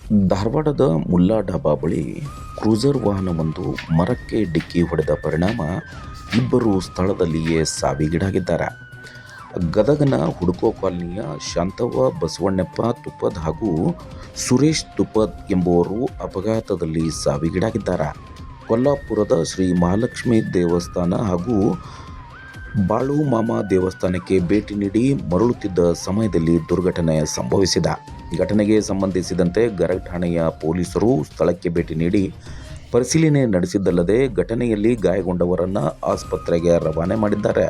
ಧಾರವಾಡದ ಮುಲ್ಲಾ ಡಾಬಾ ಬಳಿ ಕ್ರೂಸರ್ ವಾಹನವೊಂದು ಮರಕ್ಕೆ ಡಿಕ್ಕಿ ಹೊಡೆದ ಪರಿಣಾಮ ಇಬ್ಬರು ಸ್ಥಳದಲ್ಲಿಯೇ ಸಾವಿಗೀಡಾಗಿದ್ದಾರೆ. ಗದಗನ ಹುಡುಕೋ ಕಾಲನಿಯ ಶಾಂತವ್ವ ಬಸವಣ್ಣಪ್ಪ ತುಪ್ಪದ್ ಹಾಗೂ ಸುರೇಶ್ ತುಪ್ಪದ್ ಎಂಬುವರು ಅಪಘಾತದಲ್ಲಿ ಸಾವಿಗೀಡಾಗಿದ್ದಾರೆ. ಕೊಲ್ಲಾಪುರದ ಶ್ರೀ ಮಹಾಲಕ್ಷ್ಮಿ ದೇವಸ್ಥಾನ ಹಾಗೂ ಬಾಳುಮಾಮ ದೇವಸ್ಥಾನಕ್ಕೆ ಭೇಟಿ ನೀಡಿ ಮರಳುತ್ತಿದ್ದ ಸಮಯದಲ್ಲಿ ದುರ್ಘಟನೆ ಸಂಭವಿಸಿದೆ. ಘಟನೆಗೆ ಸಂಬಂಧಿಸಿದಂತೆ ಗರಗ್ ಠಾಣೆಯ ಪೊಲೀಸರು ಸ್ಥಳಕ್ಕೆ ಭೇಟಿ ನೀಡಿ ಪರಿಶೀಲನೆ ನಡೆಸಿದ್ದಲ್ಲದೆ ಘಟನೆಯಲ್ಲಿ ಗಾಯಗೊಂಡವರನ್ನು ಆಸ್ಪತ್ರೆಗೆ ರವಾನೆ ಮಾಡಿದ್ದಾರೆ.